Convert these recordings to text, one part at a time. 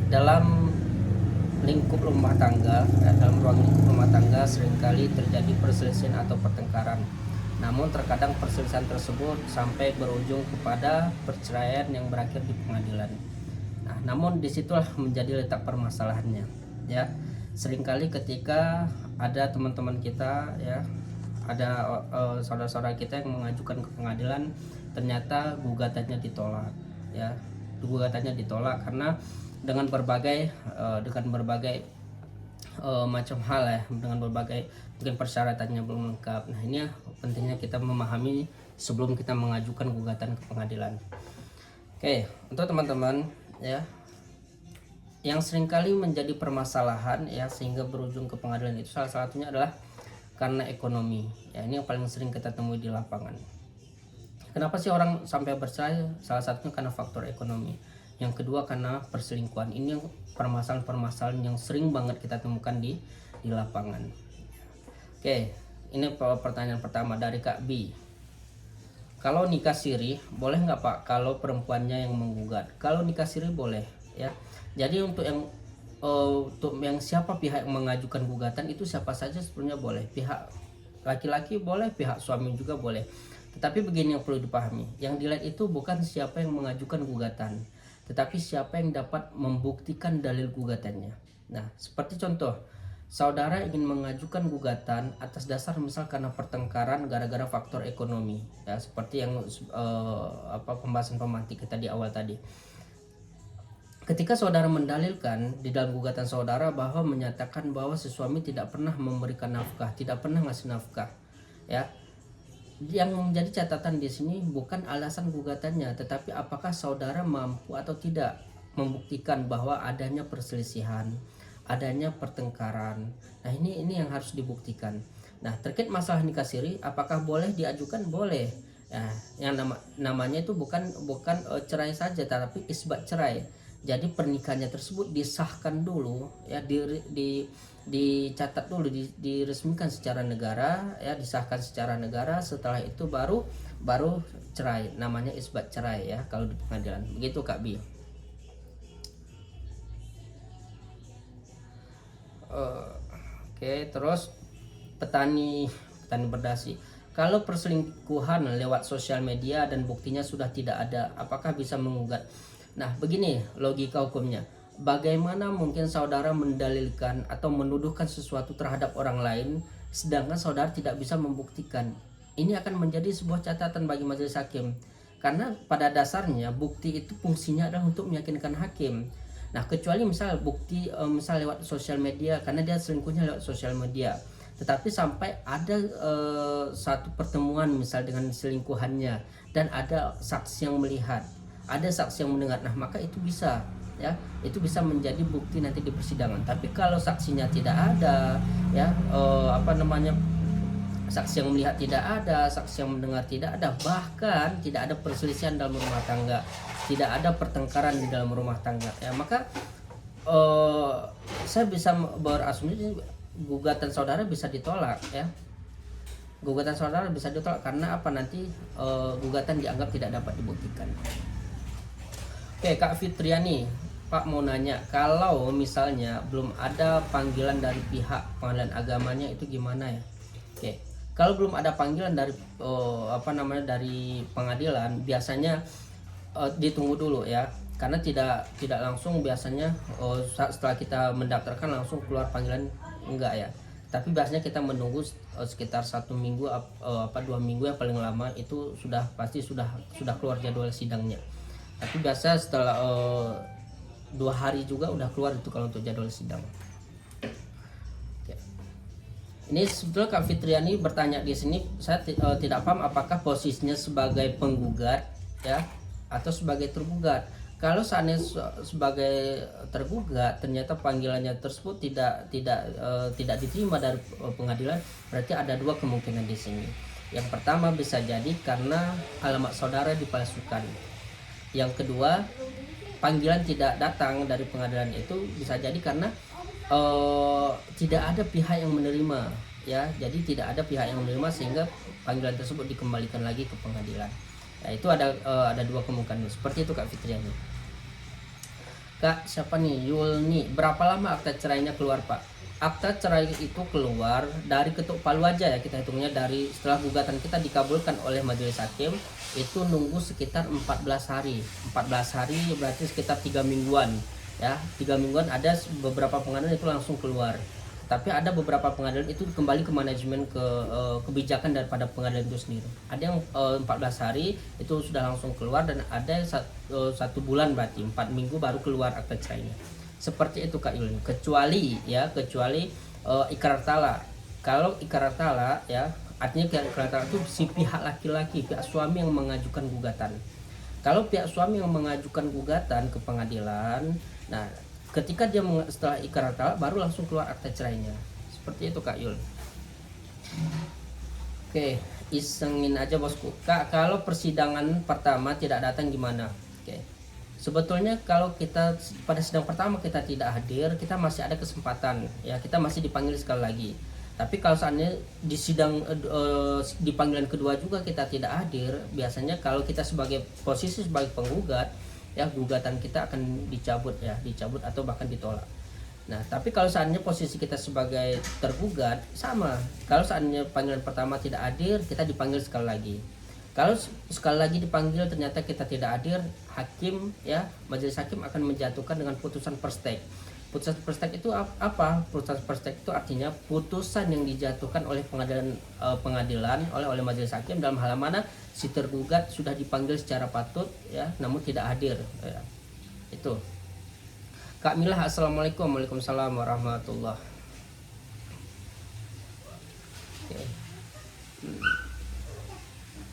dalam lingkup rumah tangga, dalam ruang lingkup rumah tangga seringkali terjadi perselisihan atau pertengkaran. Namun terkadang perselisihan tersebut sampai berujung kepada perceraian yang berakhir di pengadilan. Nah, namun disitulah menjadi letak permasalahannya, ya. Seringkali ketika ada teman-teman kita, ya, ada saudara-saudara kita yang mengajukan ke pengadilan, ternyata gugatannya ditolak, ya. Gugatannya ditolak karena dengan berbagai macam hal, ya, dengan berbagai mungkin persyaratannya belum lengkap. Nah, ini pentingnya kita memahami sebelum kita mengajukan gugatan ke pengadilan. Oke, untuk teman-teman, ya, yang seringkali menjadi permasalahan, ya, sehingga berujung ke pengadilan itu salah satunya adalah karena ekonomi. Ya, ini yang paling sering kita temui di lapangan. Kenapa sih orang sampai bercerai? Salah satunya karena faktor ekonomi. Yang kedua karena perselingkuhan. Ini yang permasalahan-permasalahan yang sering banget kita temukan di lapangan. Oke, ini pertanyaan pertama dari Kak B. Kalau nikah siri boleh nggak Pak kalau perempuannya yang menggugat? Kalau nikah siri boleh, ya. Jadi untuk yang siapa pihak yang mengajukan gugatan itu siapa saja sebenarnya boleh. Pihak laki-laki boleh, pihak suami juga boleh. Tetapi begini yang perlu dipahami, yang dilihat itu bukan siapa yang mengajukan gugatan, tetapi siapa yang dapat membuktikan dalil gugatannya. Nah, seperti contoh, saudara ingin mengajukan gugatan atas dasar misal karena pertengkaran gara-gara faktor ekonomi, ya, seperti yang pembahasan pemantik kita di awal tadi. Ketika saudara mendalilkan di dalam gugatan saudara bahwa menyatakan bahwa si suami tidak pernah memberikan nafkah, tidak pernah ngasih nafkah, ya. Yang menjadi catatan di sini bukan alasan gugatannya, tetapi apakah saudara mampu atau tidak membuktikan bahwa adanya perselisihan, adanya pertengkaran. Nah, ini yang harus dibuktikan. Nah, terkait masalah nikah siri, apakah boleh diajukan? Boleh. Nah, yang namanya itu bukan cerai saja, tetapi isbat cerai. Jadi pernikahannya tersebut disahkan dulu, ya, dicatat dulu, diresmikan secara negara, ya, disahkan secara negara. Setelah itu baru cerai, namanya isbat cerai, ya, kalau di pengadilan. Begitu Kak Bi. Oke, terus petani berdasi. Kalau perselingkuhan lewat sosial media dan buktinya sudah tidak ada, apakah bisa menggugat? Nah, begini logika hukumnya. Bagaimana mungkin saudara mendalilkan atau menuduhkan sesuatu terhadap orang lain sedangkan saudara tidak bisa membuktikan? Ini akan menjadi sebuah catatan bagi majelis hakim. Karena pada dasarnya bukti itu fungsinya adalah untuk meyakinkan hakim. Nah, kecuali misal bukti misal lewat sosial media, karena dia selingkuhnya lewat sosial media. Tetapi sampai ada satu pertemuan misal dengan selingkuhannya dan ada saksi yang melihat, ada saksi yang mendengar, nah maka itu bisa, ya, itu bisa menjadi bukti nanti di persidangan. Tapi kalau saksinya tidak ada, ya, saksi yang melihat tidak ada, saksi yang mendengar tidak ada, bahkan tidak ada perselisihan dalam rumah tangga, tidak ada pertengkaran di dalam rumah tangga, ya, maka saya bisa berasumsi gugatan saudara bisa ditolak, ya. Gugatan saudara bisa ditolak karena apa? Nanti gugatan dianggap tidak dapat dibuktikan. Oke, Kak Fitriani, Pak mau nanya, kalau misalnya belum ada panggilan dari pihak pengadilan agamanya itu gimana, ya? Oke, kalau belum ada panggilan dari dari pengadilan, biasanya ditunggu dulu, ya, karena tidak langsung biasanya setelah kita mendaftarkan langsung keluar panggilan, enggak, ya. Tapi biasanya kita menunggu sekitar 1 minggu 2 minggu yang paling lama, itu pasti sudah keluar jadwal sidangnya. Tapi biasa setelah 2 hari juga udah keluar itu kalau untuk jadwal sidang. Oke. Ini sebetulnya Kak Fitriani bertanya di sini, saya tidak paham apakah posisinya sebagai penggugat, ya, atau sebagai tergugat. Kalau seandainya sebagai tergugat ternyata panggilannya tersebut tidak diterima dari pengadilan, berarti ada 2 kemungkinan di sini. Yang pertama bisa jadi karena alamat saudara dipalsukan. Yang kedua, panggilan tidak datang dari pengadilan itu bisa jadi karena tidak ada pihak yang menerima, ya. Jadi tidak ada pihak yang menerima sehingga panggilan tersebut dikembalikan lagi ke pengadilan. Ya, itu ada 2 kemungkinan seperti itu Kak Fitriani. Kak, siapa nih? Yulni. Berapa lama akta cerainya keluar, Pak? Akta cerai itu keluar dari ketuk palu aja ya, kita hitungnya dari setelah gugatan kita dikabulkan oleh majelis hakim, itu nunggu sekitar 14 hari. 14 hari berarti sekitar 3 mingguan. Ya, 3 mingguan ada beberapa pengadilan itu langsung keluar. Tapi ada beberapa pengadilan itu kembali ke manajemen kebijakan daripada pengadilan itu sendiri. Ada yang 14 hari itu sudah langsung keluar, dan ada yang 1 bulan berarti 4 minggu baru keluar akta cerainya. Seperti itu Kak Yulin. Kecuali ikrar talak. Kalau ikrar talak ya, artinya ikrar talak itu si pihak laki-laki, pihak suami yang mengajukan gugatan. Kalau pihak suami yang mengajukan gugatan ke pengadilan, nah ketika dia setelah ikrar talak baru langsung keluar akta cerainya. Seperti itu Kak Yul. Oke, isengin aja bosku. Kak, kalau persidangan pertama tidak datang gimana? Oke. Sebetulnya kalau kita pada sidang pertama kita tidak hadir, kita masih ada kesempatan ya, kita masih dipanggil sekali lagi. Tapi kalau seandainya di sidang di panggilan kedua juga kita tidak hadir, biasanya kalau kita sebagai posisi sebagai penggugat ya, gugatan kita akan dicabut atau bahkan ditolak. Nah, tapi kalau seandainya posisi kita sebagai tergugat, sama. Kalau seandainya panggilan pertama tidak hadir, kita dipanggil sekali lagi. Kalau sekali lagi dipanggil ternyata kita tidak hadir, hakim ya, majelis hakim akan menjatuhkan dengan putusan perstek. Putusan perstek itu apa? Putusan perstek itu artinya putusan yang dijatuhkan oleh pengadilan oleh majelis hakim dalam hal mana si tergugat sudah dipanggil secara patut ya, namun tidak hadir ya. Itu. Kak Milah, assalamualaikum. Waalaikumsalam warahmatullah. Oke.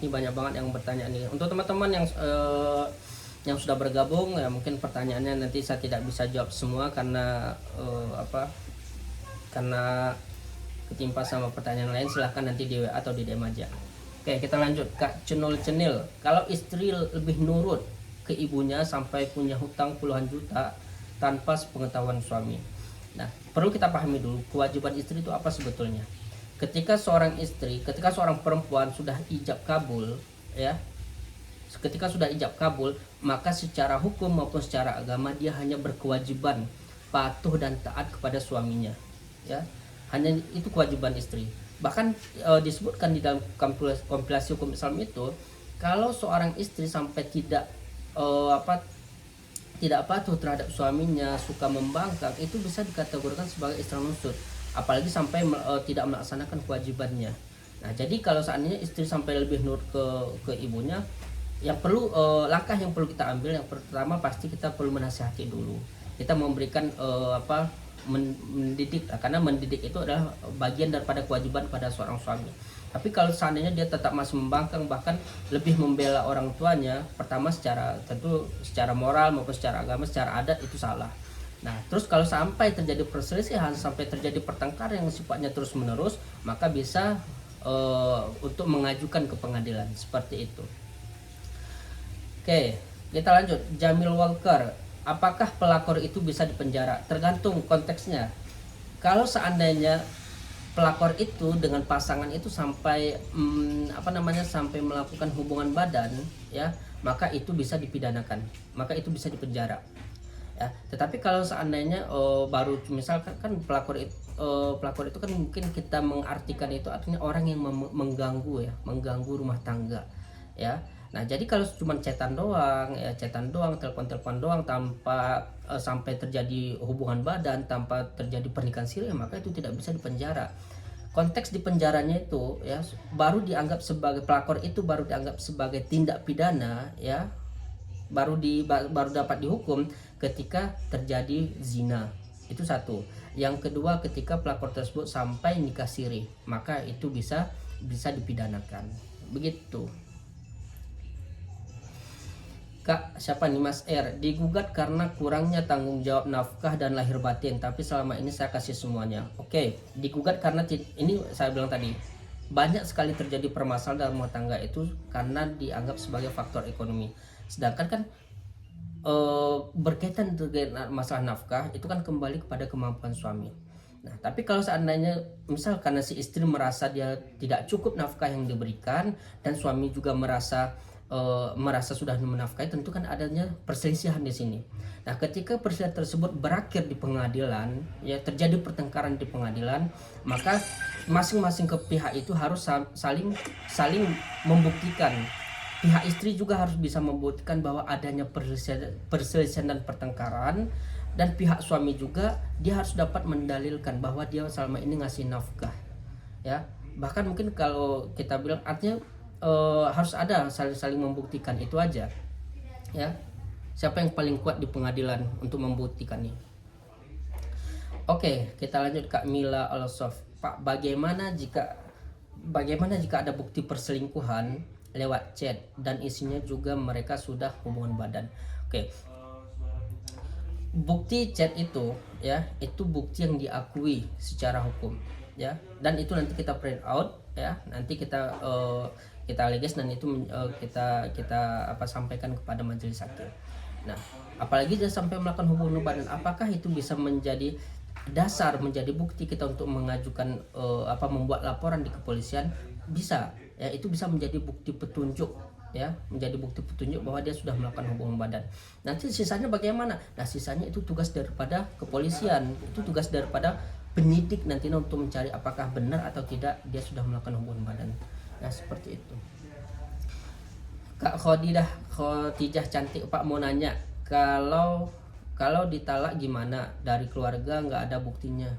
Ini banyak banget yang bertanya nih. Untuk teman-teman yang sudah bergabung ya, mungkin pertanyaannya nanti saya tidak bisa jawab semua karena karena ketimpa sama pertanyaan lain. Silahkan nanti di WA atau di DM aja. Oke, kita lanjut. Kak Cenil, kalau istri lebih nurut ke ibunya sampai punya hutang puluhan juta tanpa sepengetahuan suami. Nah, perlu kita pahami dulu kewajiban istri itu apa sebetulnya. Ketika seorang perempuan sudah ijab kabul ya, ketika sudah ijab kabul, maka secara hukum maupun secara agama dia hanya berkewajiban patuh dan taat kepada suaminya ya. Hanya itu kewajiban istri. Bahkan disebutkan di dalam kompilasi hukum Islam itu, kalau seorang istri sampai tidak patuh terhadap suaminya, suka membangkang, itu bisa dikategorikan sebagai istri nusuk, apalagi sampai tidak melaksanakan kewajibannya. Nah, jadi kalau seandainya istri sampai lebih nurut ke ibunya, yang perlu langkah yang perlu kita ambil, yang pertama pasti kita perlu menasihati dulu. Kita memberikan mendidik, karena mendidik itu adalah bagian daripada kewajiban pada seorang suami. Tapi kalau seandainya dia tetap masih membangkang, bahkan lebih membela orang tuanya, pertama tentu secara moral maupun secara agama, secara adat itu salah. Nah, terus kalau sampai terjadi perselisihan, sampai terjadi pertengkaran yang sifatnya terus menerus, maka bisa untuk mengajukan ke pengadilan seperti itu. Oke, kita lanjut. Jamil Walker, apakah pelakor itu bisa dipenjara? Tergantung konteksnya. Kalau seandainya pelakor itu dengan pasangan itu sampai sampai melakukan hubungan badan ya, maka itu bisa dipidanakan, maka itu bisa dipenjara ya. Tetapi kalau seandainya baru misalkan kan pelakor itu kan mungkin kita mengartikan itu artinya orang yang mengganggu rumah tangga ya. Nah, jadi kalau cuma chatan doang, telepon doang tanpa sampai terjadi hubungan badan, tanpa terjadi pernikahan siri, maka itu tidak bisa dipenjara. Konteks dipenjaranya itu ya baru dianggap sebagai pelakor, itu baru dianggap sebagai tindak pidana ya, baru dapat dihukum ketika terjadi zina. Itu satu. Yang kedua, ketika pelakor tersebut sampai nikah siri, maka itu bisa dipidanakan. Begitu. Kak, siapa nih, Mas R, digugat karena kurangnya tanggung jawab nafkah dan lahir batin, tapi selama ini saya kasih semuanya. Oke, digugat karena ini saya bilang tadi, banyak sekali terjadi permasalahan dalam rumah tangga itu karena dianggap sebagai faktor ekonomi. Sedangkan kan berkaitan dengan masalah nafkah itu kan kembali kepada kemampuan suami. Nah, tapi kalau seandainya misal karena si istri merasa dia tidak cukup nafkah yang diberikan, dan suami juga merasa sudah menafkahi, tentu kan adanya perselisihan di sini. Nah, ketika perselisihan tersebut berakhir di pengadilan, ya terjadi pertengkaran di pengadilan, maka masing-masing ke pihak itu harus saling saling membuktikan. Pihak istri juga harus bisa membuktikan bahwa adanya perselisihan dan pertengkaran, dan pihak suami juga dia harus dapat mendalilkan bahwa dia selama ini ngasih nafkah, ya. Bahkan mungkin kalau kita bilang artinya harus ada saling membuktikan, itu aja, ya. Siapa yang paling kuat di pengadilan untuk membuktikannya? Oke, kita lanjut Kak Mila Alsof. Pak, bagaimana jika ada bukti perselingkuhan lewat chat dan isinya juga mereka sudah hubungan badan? Oke. Bukti chat itu, ya, itu bukti yang diakui secara hukum, ya. Dan itu nanti kita print out, ya. Nanti kita leges dan itu kita sampaikan kepada majelis hakim. Nah, apalagi dia sampai melakukan hubungan badan, apakah itu bisa menjadi dasar, menjadi bukti kita untuk mengajukan membuat laporan di kepolisian? Bisa, ya, itu bisa menjadi bukti petunjuk, ya, menjadi bukti petunjuk bahwa dia sudah melakukan hubungan badan. Nanti sisanya bagaimana? Nah, sisanya itu tugas daripada kepolisian, itu tugas daripada penyidik nantinya untuk mencari apakah benar atau tidak dia sudah melakukan hubungan badan. Nah, seperti itu. Kak Khotijah cantik, Pak mau nanya, kalau ditalak gimana? Dari keluarga nggak ada buktinya.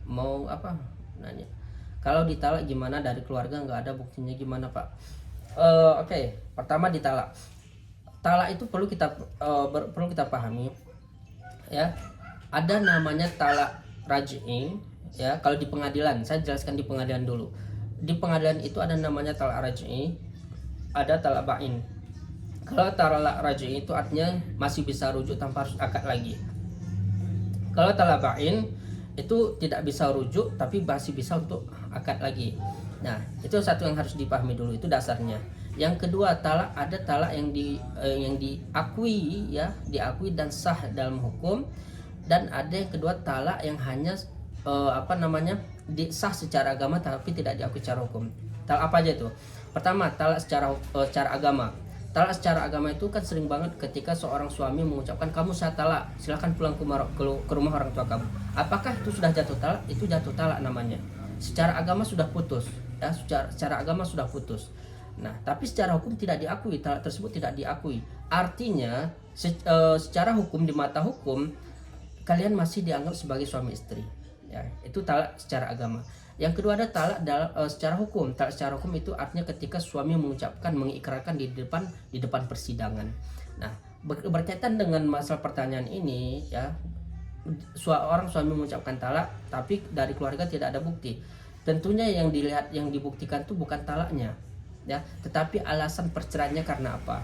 Mau apa? Nanya. Kalau ditalak gimana? Dari keluarga nggak ada buktinya, gimana Pak? Oke. Pertama, ditalak. Talak itu perlu kita pahami, ya. Ada namanya talak raj'i, ya. Kalau di pengadilan, saya jelaskan di pengadilan dulu. Di pengadilan itu ada namanya talak raj'i, ada talak bain. Kalau talak raj'i itu artinya masih bisa rujuk tanpa harus akad lagi. Kalau talak bain itu tidak bisa rujuk tapi masih bisa untuk akad lagi. Nah, itu satu yang harus dipahami dulu, itu dasarnya. Yang kedua, talak, ada talak yang diakui, ya, diakui dan sah dalam hukum, dan ada yang kedua talak yang hanya sah secara agama tapi tidak diakui secara hukum. Talak apa aja itu? Pertama, talak secara agama. Talak secara agama itu kan sering banget ketika seorang suami mengucapkan, kamu saya talak, silahkan pulang ke rumah orang tua kamu. Apakah itu sudah jatuh talak? Itu jatuh talak namanya. Secara agama sudah putus, ya, secara agama sudah putus. Nah, tapi secara hukum tidak diakui, talak tersebut tidak diakui. Artinya secara hukum, di mata hukum kalian masih dianggap sebagai suami istri, ya. Itu talak secara agama. Yang kedua, ada talak secara hukum. Talak secara hukum itu artinya ketika suami mengucapkan, mengikrarkan di depan persidangan. Nah, berkaitan dengan masalah pertanyaan ini, ya, seorang suami mengucapkan talak tapi dari keluarga tidak ada bukti. Tentunya yang dilihat, yang dibuktikan itu bukan talaknya, ya, tetapi alasan perceraiannya karena apa.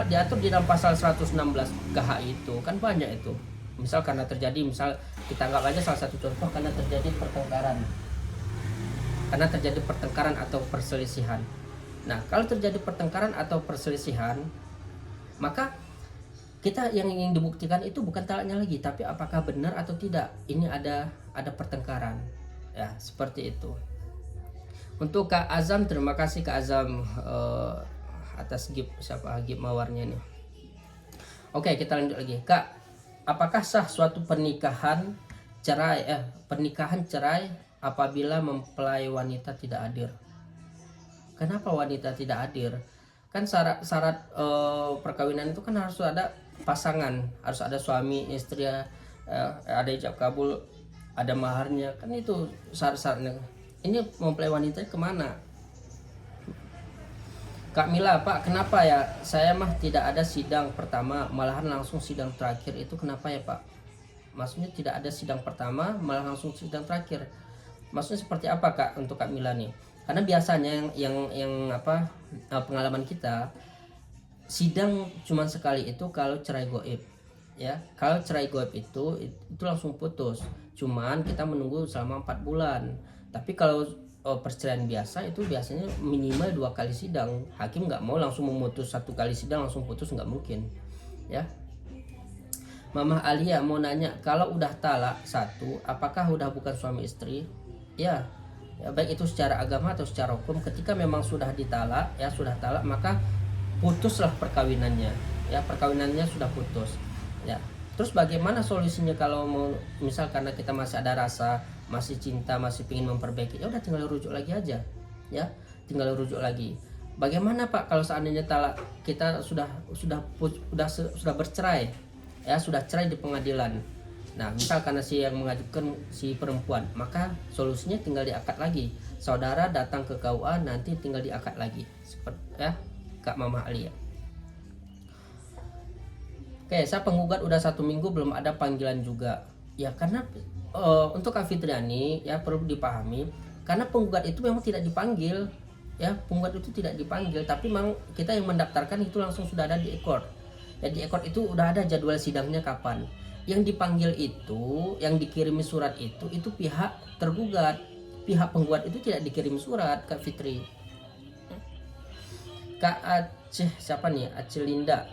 Diatur di dalam pasal 116 KHI itu kan banyak itu. Misal karena terjadi, misal kita anggap aja salah satu contoh, karena terjadi pertengkaran atau perselisihan. Nah, kalau terjadi pertengkaran atau perselisihan, maka kita yang ingin dibuktikan itu bukan talaknya lagi, tapi apakah benar atau tidak ini ada pertengkaran, ya, seperti itu. Untuk Kak Azam, terima kasih Kak Azam atas gift mawarnya nih. Oke, kita lanjut lagi. Kak, apakah sah suatu pernikahan cerai apabila mempelai wanita tidak hadir? Kenapa wanita tidak hadir? Kan syarat perkawinan itu kan harus ada pasangan, harus ada suami istri, ada ijab kabul, ada maharnya, kan itu syarat-syaratnya. Ini mempelai wanita kemana? Kak Mila, Pak, kenapa ya saya mah tidak ada sidang pertama, malahan langsung sidang terakhir, itu kenapa ya Pak? Maksudnya tidak ada sidang pertama malah langsung sidang terakhir. Maksudnya seperti apa Kak untuk Kak Mila nih? Karena biasanya pengalaman kita, sidang cuma sekali itu kalau cerai goib, ya. Kalau cerai goib itu langsung putus. Cuman kita menunggu selama 4 bulan. Tapi kalau perceraian biasa itu biasanya minimal 2 kali sidang. Hakim nggak mau langsung memutus 1 kali sidang langsung putus, nggak mungkin, ya. Mama Alia mau nanya, kalau udah talak 1, apakah udah bukan suami istri? Ya, baik itu secara agama atau secara hukum, ketika memang sudah ditalak, maka putuslah perkawinannya, ya, perkawinannya sudah putus. Ya. Terus bagaimana solusinya kalau mau misal karena kita masih ada rasa, masih cinta, masih ingin memperbaiki, ya udah tinggal rujuk lagi aja. Ya, tinggal rujuk lagi. Bagaimana Pak kalau seandainya kita sudah bercerai, ya sudah cerai di pengadilan. Nah, misal karena si yang mengajukan si perempuan, maka solusinya tinggal diakad lagi. Saudara datang ke KUA, nanti tinggal diakad lagi. Seperti ya, Kak Mama Ali ya. Oke, saya penggugat udah 1 minggu belum ada panggilan juga. Ya karena untuk Kak Fitriani ya perlu dipahami, karena penggugat itu memang tidak dipanggil. Ya, penggugat itu tidak dipanggil, tapi memang kita yang mendaftarkan itu langsung sudah ada di ekor. Ya di ekor itu udah ada jadwal sidangnya kapan. Yang dipanggil itu, yang dikirimi surat itu pihak tergugat. Pihak penggugat itu tidak dikirim surat, Kak Fitri. Kak Aceh siapa nih? Aceh Linda.